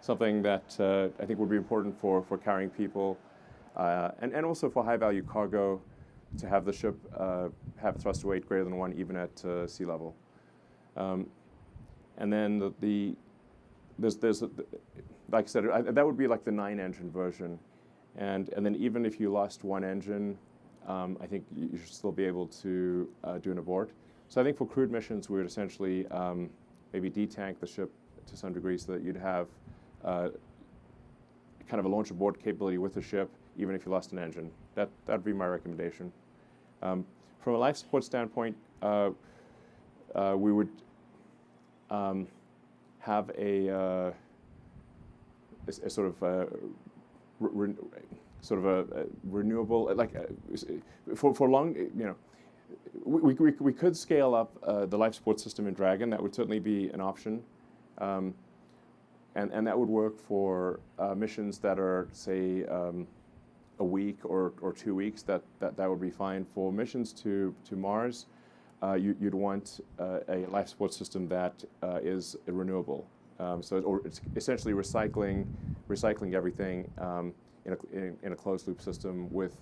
something that I think would be important for carrying people, and also for high-value cargo, to have the ship have a thruster weight greater than 1 even at sea level. And then there's like I said, that would be like the 9-engine version. And then even if you lost one engine, I think you should still be able to do an abort. So I think for crewed missions, we would essentially maybe detank the ship to some degree so that you'd have kind of a launch abort capability with the ship, even if you lost an engine. That'd be my recommendation. From a life support standpoint, we would have a sort of a renewable, like for long, we could scale up the life support system in Dragon. That would certainly be an option, and that would work for missions that are, say, a week or 2 weeks. That would be fine. For missions to Mars, you'd want a life support system that is renewable. So it's essentially recycling everything. in a closed loop system with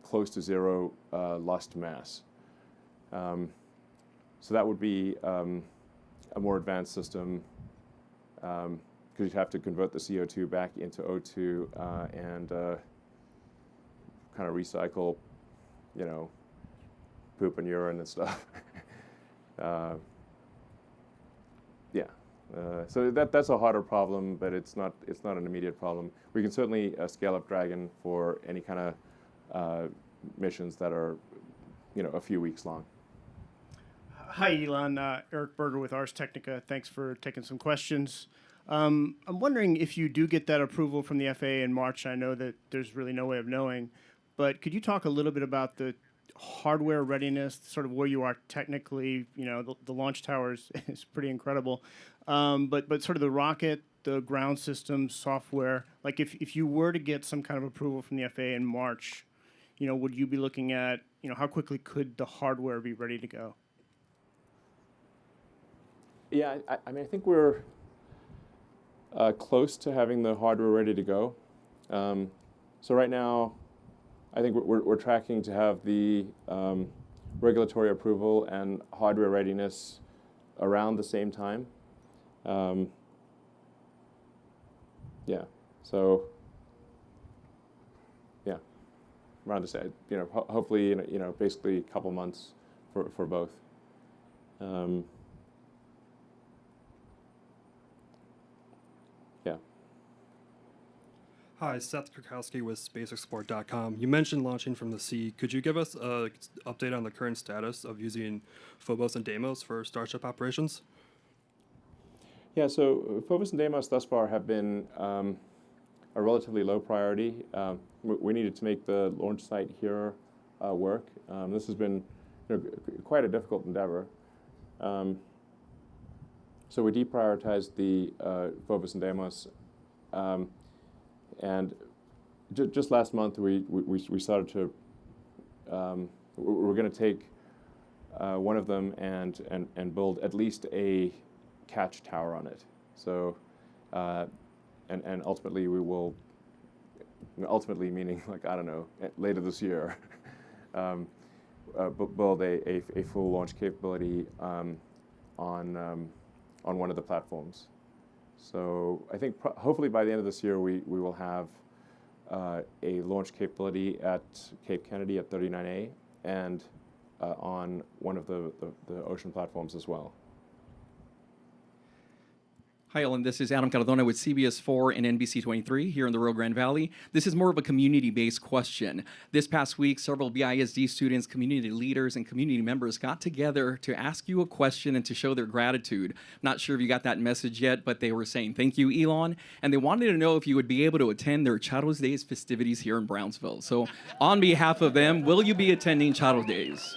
close to zero lost mass. So that would be a more advanced system, because you'd have to convert the CO2 back into O2 and kind of recycle, poop and urine and stuff. Yeah. So that's a harder problem, but it's not an immediate problem. We can certainly scale up Dragon for any kind of missions that are, a few weeks long. Hi, Elon. Eric Berger with Ars Technica. Thanks for taking some questions. I'm wondering if you do get that approval from the FAA in March. I know that there's really no way of knowing, but could you talk a little bit about the hardware readiness, sort of where you are technically? The launch tower is pretty incredible, but sort of the rocket, the ground systems, software. Like if you were to get some kind of approval from the FAA in March, would you be looking at, how quickly could the hardware be ready to go? Yeah, I think we're close to having the hardware ready to go. So right now, I think we're tracking to have the regulatory approval and hardware readiness around the same time. Yeah, so yeah, around the same. Hopefully, basically a couple months for both. Yeah. Hi, Seth Krakowski with SpaceExport.com. You mentioned launching from the sea. Could you give us an update on the current status of using Phobos and Deimos for Starship operations? Yeah, so Phobos and Deimos thus far have been a relatively low priority. We needed to make the launch site here work. This has been quite a difficult endeavor. So we deprioritized the Phobos and Deimos, and just last month we started to. We're going to take one of them and build at least a catch tower on it. So, and ultimately we will. Ultimately meaning later this year, build a full launch capability on one of the platforms. So I think hopefully by the end of this year we will have a launch capability at Cape Kennedy at 39A and on one of the ocean platforms as well. Hi, Ellen. This is Adam Cardona with CBS 4 and NBC 23 here in the Rio Grande Valley. This is more of a community-based question. This past week, several BISD students, community leaders, and community members got together to ask you a question and to show their gratitude. Not sure if you got that message yet, but they were saying thank you, Elon, and they wanted to know if you would be able to attend their Charros Days festivities here in Brownsville. So on behalf of them, will you be attending Charros Days?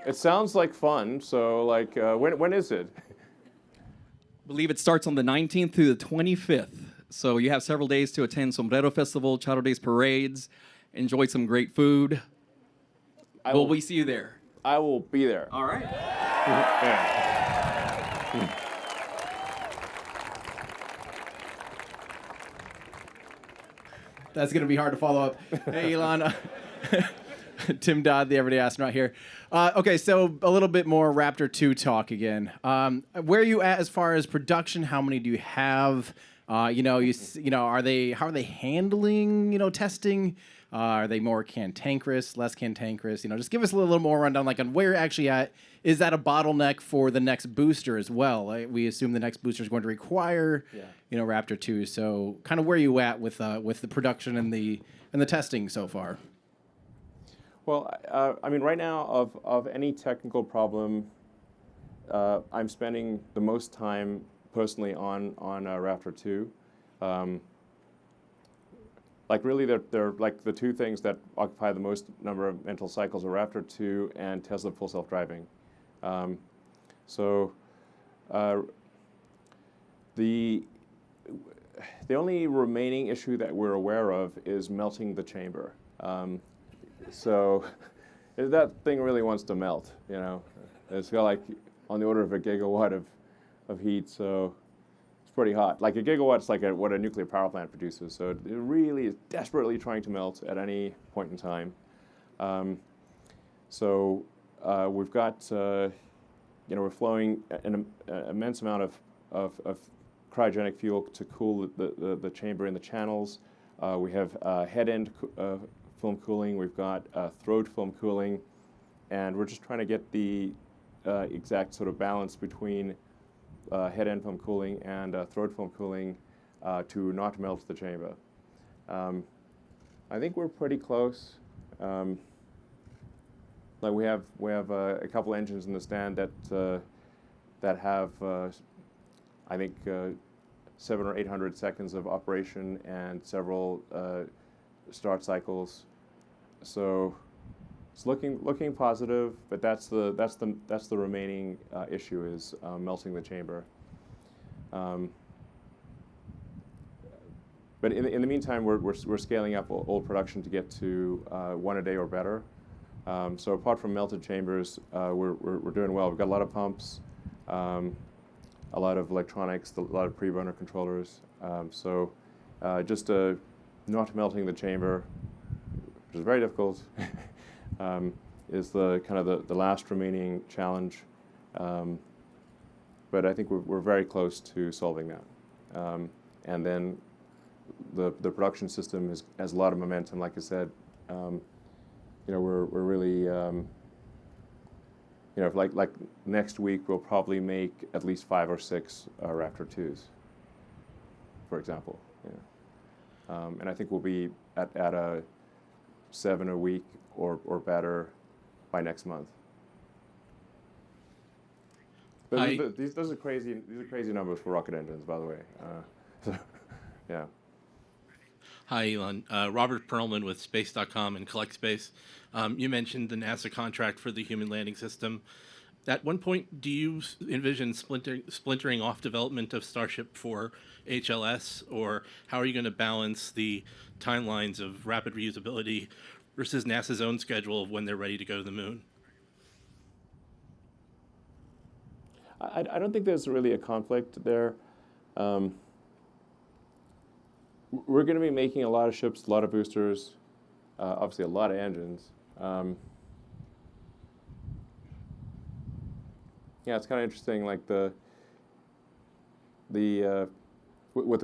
It sounds like fun. So when is it? I believe it starts on the 19th through the 25th. So you have several days to attend Sombrero Festival, Charro Days parades, enjoy some great food. Will we see you there? I will be there. All right. That's going to be hard to follow up. Hey, Elon. Tim Dodd, the Everyday Astronaut here. Okay, so a little bit more Raptor 2 talk again. Where are you at as far as production? How many do you have? How are they handling, testing? Are they more cantankerous, less cantankerous? Just give us a little more rundown, on where you're actually at. Is that a bottleneck for the next booster as well? We assume the next booster is going to require, Raptor 2. So, kind of where are you at with the production and the testing so far? Well, right now, of any technical problem, I'm spending the most time personally on Raptor 2. Really, they're like the two things that occupy the most number of mental cycles are Raptor 2 and Tesla Full Self-Driving. The only remaining issue that we're aware of is melting the chamber. So if that thing really wants to melt, it's got on the order of a gigawatt of heat, so it's pretty hot. Like a gigawatt's like what a nuclear power plant produces. So it really is desperately trying to melt at any point in time. We've got, we're flowing an immense amount of cryogenic fuel to cool the chamber in the channels. We have head-end film cooling. We've got throat film cooling. And we're just trying to get the exact sort of balance between head-end film cooling and throat film cooling to not melt the chamber. I think we're pretty close. Like we have a couple engines in the stand that have I think 700 or 800 seconds of operation and several start cycles. So it's looking positive, but that's the remaining issue is melting the chamber. But in the meantime, we're scaling up old production to get to 1 a day or better. So apart from melted chambers, we're doing well. We've got a lot of pumps, a lot of electronics, a lot of pre-burner controllers. Just not melting the chamber, which is very difficult, is the kind of the last remaining challenge. But I think we're very close to solving that. And then the production system has a lot of momentum. Like I said, we're really, like next week we'll probably make at least 5 or 6 Raptor 2s, for example. And I think we'll be at a 7 a week or better by next month. But those are crazy. These are crazy numbers for rocket engines, by the way. Yeah. Hi, Elon. Robert Perlman with Space.com and Collect Space. You mentioned the NASA contract for the human landing system. At one point, do you envision splintering off development of Starship for HLS, or how are you going to balance the timelines of rapid reusability versus NASA's own schedule of when they're ready to go to the moon? I don't think there's really a conflict there. We're going to be making a lot of ships, a lot of boosters, obviously a lot of engines. Yeah, it's kind of interesting. Like with the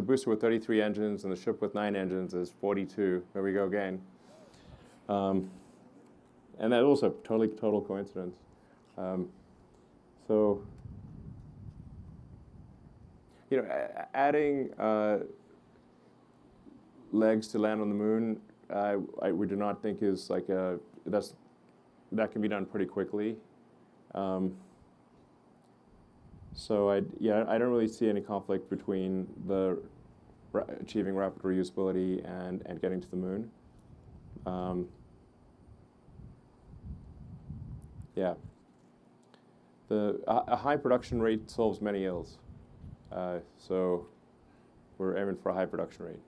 booster with 33 engines and the ship with 9 engines is 42. There we go again. And that also total coincidence. Adding legs to land on the moon, we do not think is like that can be done pretty quickly. I don't really see any conflict between achieving rapid reusability and getting to the moon. A high production rate solves many ills. So we're aiming for a high production rate.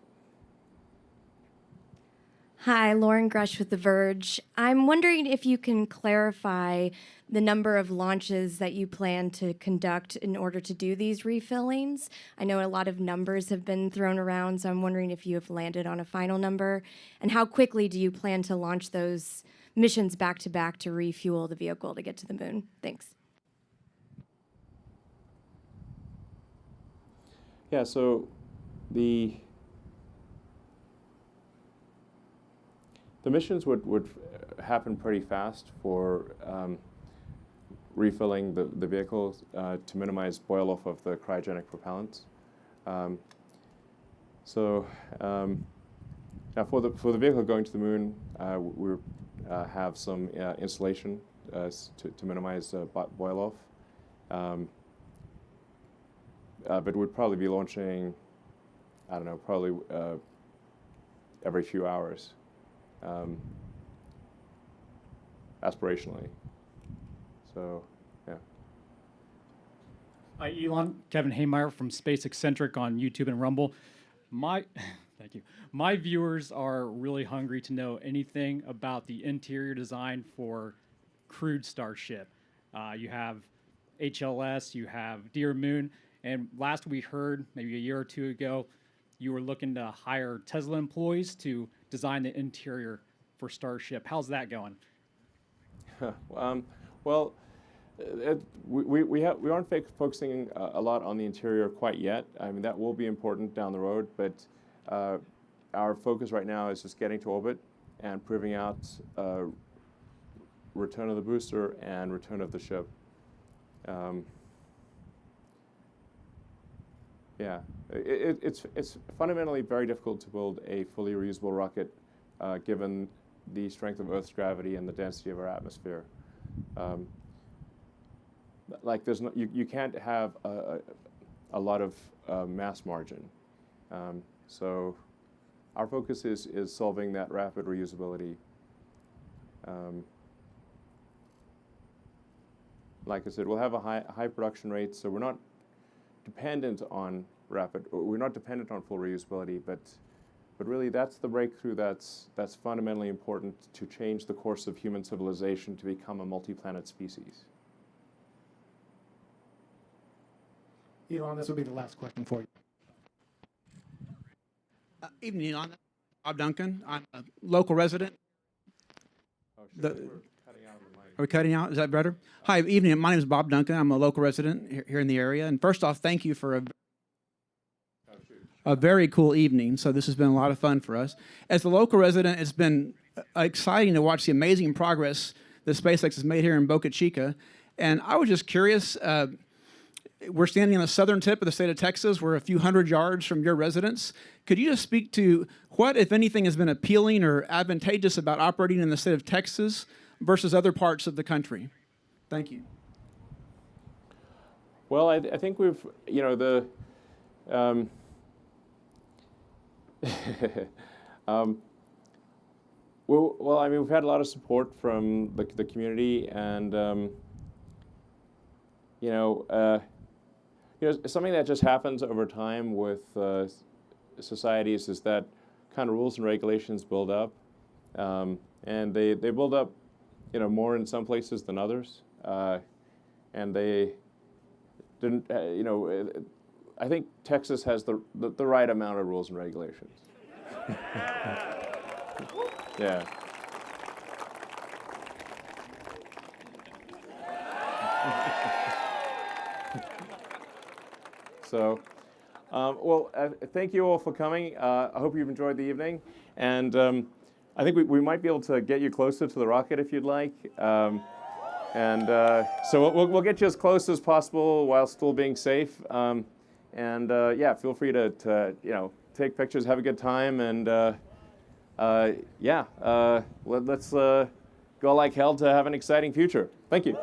Hi, Lauren Grush with The Verge. I'm wondering if you can clarify the number of launches that you plan to conduct in order to do these refillings. I know a lot of numbers have been thrown around, so I'm wondering if you have landed on a final number. And how quickly do you plan to launch those missions back to refuel the vehicle to get to the moon? Thanks. Yeah, so the missions would happen pretty fast for refilling the vehicles to minimize boil-off of the cryogenic propellants. Now for the vehicle going to the moon, we have some installation to minimize boil-off. But we'd probably be launching, I don't know, probably every few hours, aspirationally. So, yeah. Hi, Elon. Kevin Haymeyer from Space Eccentric on YouTube and Rumble. Thank you. My viewers are really hungry to know anything about the interior design for crewed Starship. You have HLS, you have Dear Moon. And last we heard, maybe a year or two ago, you were looking to hire Tesla employees to design the interior for Starship. How's that going? Well, we aren't focusing a lot on the interior quite yet. I mean, that will be important down the road, but our focus right now is just getting to orbit and proving out return of the booster and return of the ship. Yeah, it's fundamentally very difficult to build a fully reusable rocket given the strength of Earth's gravity and the density of our atmosphere. Like there's no, you can't have a lot of mass margin. So our focus is solving that rapid reusability. Like I said, we'll have a high production rate, so we're not dependent on we're not dependent on full reusability, but really that's the breakthrough that's fundamentally important to change the course of human civilization to become a multi-planet species. Elon, this will be the last question for you. Evening, Elon. Bob Duncan. I'm a local resident. We're cutting out the mic. Are we cutting out? Is that better? Hi, evening. My name is Bob Duncan. I'm a local resident here in the area. And first off, thank you for a very cool evening. So this has been a lot of fun for us. As a local resident, it's been exciting to watch the amazing progress that SpaceX has made here in Boca Chica. And I was just curious, we're standing on the southern tip of the state of Texas. We're a few hundred yards from your residence. Could you just speak to what, if anything, has been appealing or advantageous about operating in the state of Texas versus other parts of the country? Thank you. Well, I think we've, well, I mean, we've had a lot of support from the community, and something that just happens over time with societies is that kind of rules and regulations build up, and they build up, more in some places than others, and they didn't, I think Texas has the right amount of rules and regulations. Yeah. So, thank you all for coming. I hope you've enjoyed the evening, and I think we might be able to get you closer to the rocket if you'd like. So we'll get you as close as possible while still being safe. Yeah, feel free to take pictures, have a good time, and let's go like hell to have an exciting future. Thank you.